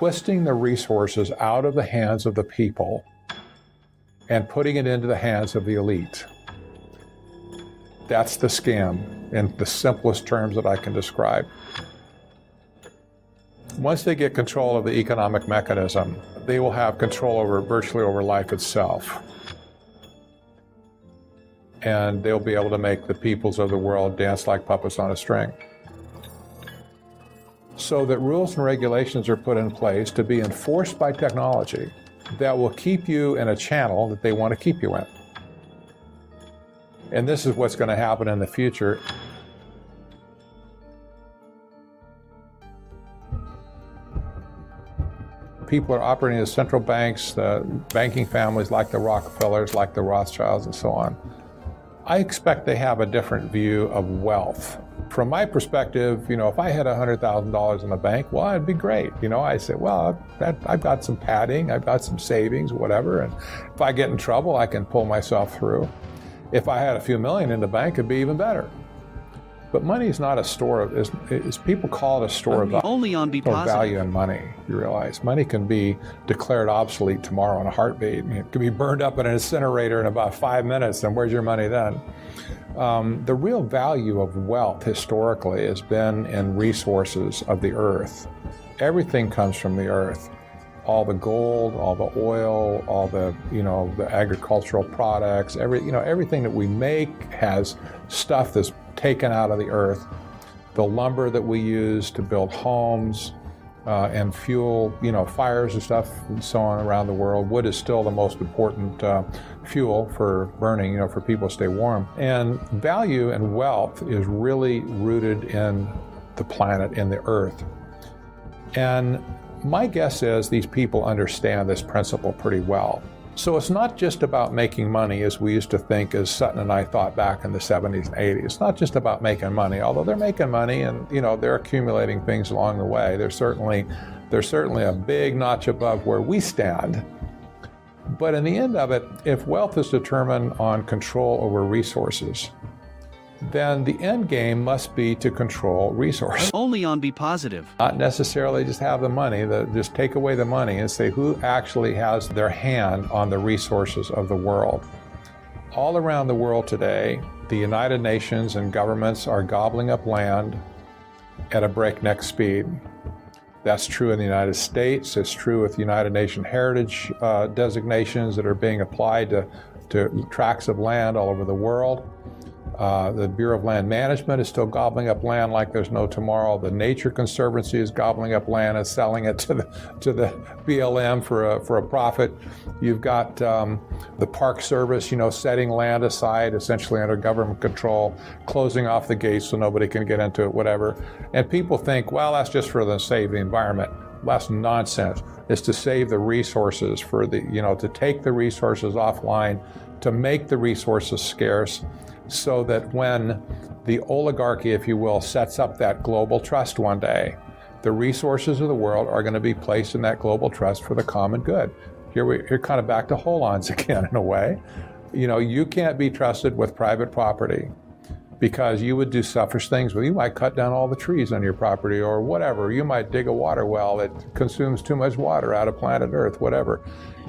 twisting the resources out of the hands of the people and putting it into the hands of the elite. That's the scam in the simplest terms that I can describe. Once they get control of the economic mechanism, they will have control over virtually over life itself. And they'll be able to make the peoples of the world dance like puppets on a string. So that rules and regulations are put in place to be enforced by technology that will keep you in a channel that they want to keep you in. And this is what's going to happen in the future. People are operating as central banks, the banking families like the Rockefellers, like the Rothschilds, and so on. I expect they have a different view of wealth. From my perspective, if I had $100,000 in the bank, well, it'd be great. I say, well, I've got some padding, I've got some savings, whatever, and if I get in trouble, I can pull myself through. If I had a few million in the bank, it'd be even better. But money is not a store of, as people call it, a store of value in money. You realize money can be declared obsolete tomorrow in a heartbeat. It can be burned up in an incinerator in about 5 minutes, and where's your money then? The real value of wealth historically has been in resources of the earth. Everything comes from the earth. All the gold, all the oil, all the the agricultural products, everything that we make has stuff that's taken out of the earth. The lumber that we use to build homes and fuel, fires and stuff and so on around the world. Wood is still the most important fuel for burning, for people to stay warm. And value and wealth is really rooted in the planet, in the earth. And my guess is these people understand this principle pretty well. So it's not just about making money as we used to think, as Sutton and I thought back in the 70s and 80s. It's not just about making money, although they're making money and they're accumulating things along the way. They're certainly a big notch above where we stand. But in the end of it, if wealth is determined on control over resources, then the end game must be to control resources. Only on Be Positive. Not necessarily just have the money, just take away the money and say who actually has their hand on the resources of the world. All around the world today, the United Nations and governments are gobbling up land at a breakneck speed. That's true in the United States. It's true with United Nations heritage designations that are being applied to tracts of land all over the world. The Bureau of Land Management is still gobbling up land like there's no tomorrow. The Nature Conservancy is gobbling up land and selling it to the BLM for a profit. You've got the Park Service, setting land aside essentially under government control, closing off the gates so nobody can get into it, whatever. And people think, well, that's just for the save the environment. That's nonsense. It's to save the resources for to take the resources offline, to make the resources scarce, so that when the oligarchy, if you will, sets up that global trust one day, the resources of the world are going to be placed in that global trust for the common good. You're kind of back to hold-ons again in a way. You can't be trusted with private property because you would do selfish things. You might cut down all the trees on your property or whatever. You might dig a water well that consumes too much water out of planet Earth, whatever.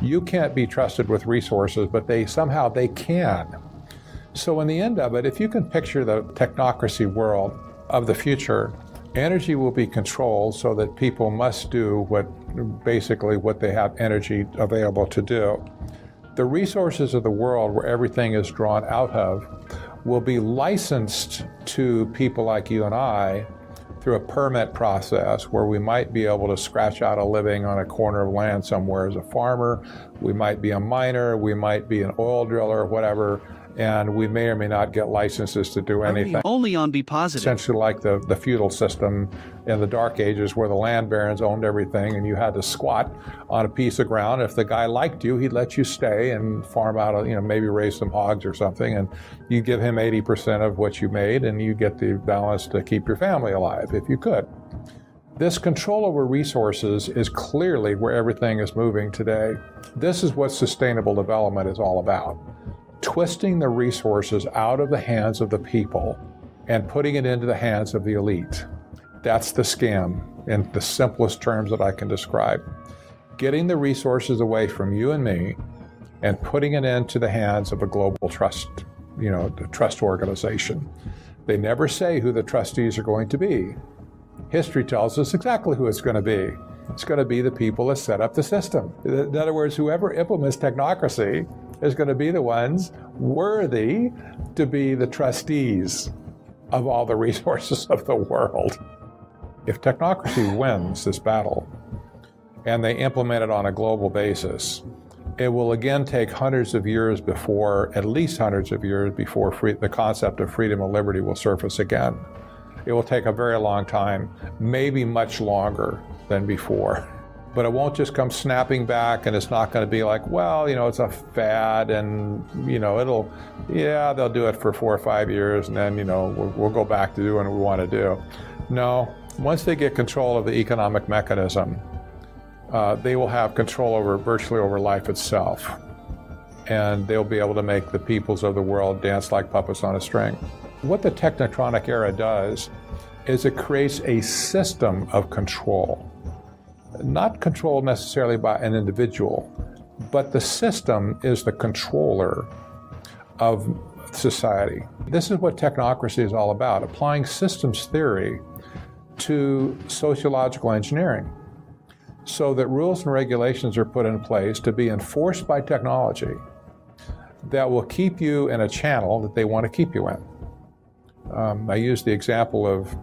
You can't be trusted with resources, but somehow they can. So in the end of it, if you can picture the technocracy world of the future, energy will be controlled so that people must do what they have energy available to do. The resources of the world where everything is drawn out of will be licensed to people like you and I through a permit process where we might be able to scratch out a living on a corner of land somewhere as a farmer. We might be a miner, we might be an oil driller, whatever. And we may or may not get licenses to do anything. Only on Be Positive. Essentially like the feudal system in the Dark Ages where the land barons owned everything and you had to squat on a piece of ground. If the guy liked you, he'd let you stay and farm out, maybe raise some hogs or something, and you give him 80% of what you made and you get the balance to keep your family alive if you could. This control over resources is clearly where everything is moving today. This is what sustainable development is all about. Twisting the resources out of the hands of the people and putting it into the hands of the elite. That's the scam. in the simplest terms that I can describe. Getting the resources away from you and me and putting it into the hands of a global trust, the trust organization. They never say who the trustees are going to be. History tells us exactly who it's going to be. It's going to be the people that set up the system. In other words, whoever implements technocracy is going to be the ones worthy to be the trustees of all the resources of the world. If technocracy wins this battle and they implement it on a global basis, it will again take hundreds of years before, at least hundreds of years before the concept of freedom and liberty will surface again. It will take a very long time, maybe much longer than before. But it won't just come snapping back, and it's not going to be like, well, it's a fad, and, they'll do it for 4 or 5 years, and then, we'll go back to doing what we want to do. No, once they get control of the economic mechanism, they will have control virtually over life itself. And they'll be able to make the peoples of the world dance like puppets on a string. What the technocratic era does is it creates a system of control. Not controlled necessarily by an individual, but the system is the controller of society. This is what technocracy is all about, applying systems theory to sociological engineering so that rules and regulations are put in place to be enforced by technology that will keep you in a channel that they want to keep you in. I use the example of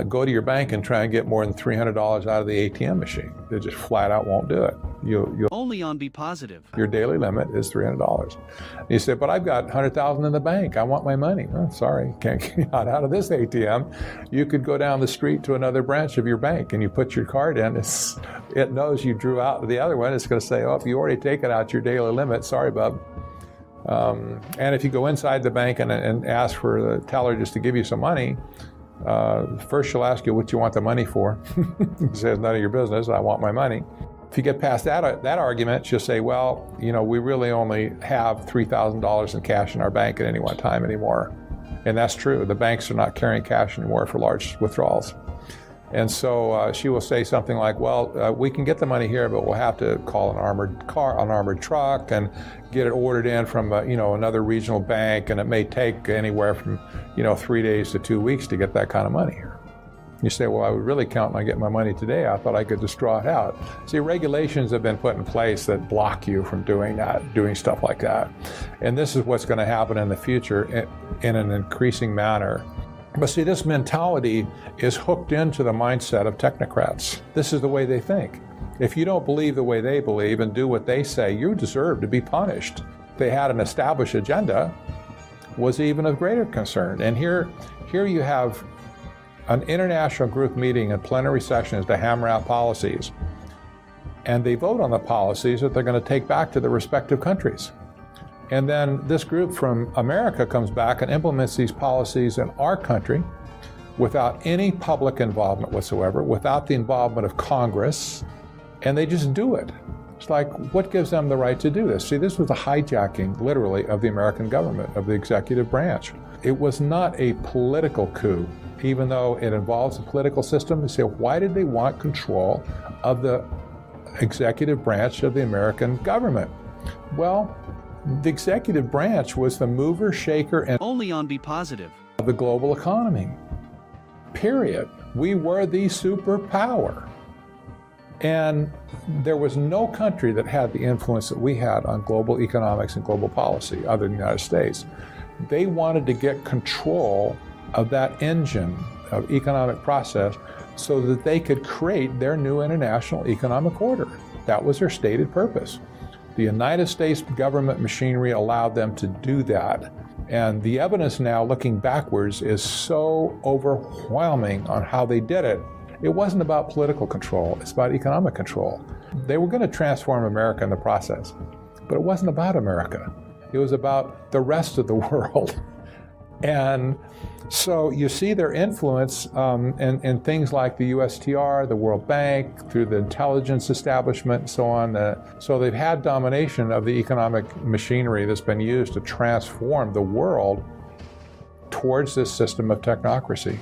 go to your bank and try and get more than $300 out of the ATM machine. They just flat out won't do it. You'll Only on Be Positive. Your daily limit is $300. You say, but I've got $100,000 in the bank. I want my money. Oh, sorry, can't get you out of this ATM. You could go down the street to another branch of your bank and you put your card in. It knows you drew out the other one. It's going to say, oh, if you already taken out your daily limit, sorry, bub. And if you go inside the bank and ask for the teller just to give you some money, first she'll ask you what you want the money for. You say, it's none of your business, I want my money. If you get past that argument, she'll say, well, we really only have $3,000 in cash in our bank at any one time anymore. And that's true. The banks are not carrying cash anymore for large withdrawals. And so she will say something like, well, we can get the money here, but we'll have to call an armored truck and get it ordered in from another regional bank, and it may take anywhere from 3 days to 2 weeks to get that kind of money here. You say, well, I would really count on getting my money today. I thought I could just draw it out. See, regulations have been put in place that block you from doing stuff like that. And this is what's going to happen in the future in an increasing manner. But see, this mentality is hooked into the mindset of technocrats. This is the way they think. If you don't believe the way they believe and do what they say, you deserve to be punished. They had an established agenda, was even of greater concern. And here you have an international group meeting in plenary sessions to hammer out policies. And they vote on the policies that they're going to take back to the respective countries. And then this group from America comes back and implements these policies in our country without any public involvement whatsoever, without the involvement of Congress, and they just do it. It's like, what gives them the right to do this? See, this was a hijacking, literally, of the American government, of the executive branch. It was not a political coup, even though it involves a political system. You say, why did they want control of the executive branch of the American government? Well, the executive branch was the mover, shaker, and only on Be Positive of the global economy. Period. We were the superpower. And there was no country that had the influence that we had on global economics and global policy other than the United States. They wanted to get control of that engine of economic process so that they could create their new international economic order. That was their stated purpose. The United States government machinery allowed them to do that. And the evidence now, looking backwards, is so overwhelming on how they did it. It wasn't about political control, it's about economic control. They were going to transform America in the process, but it wasn't about America. It was about the rest of the world. And so you see their influence in things like the USTR, the World Bank, through the intelligence establishment and so on. So they've had domination of the economic machinery that's been used to transform the world towards this system of technocracy.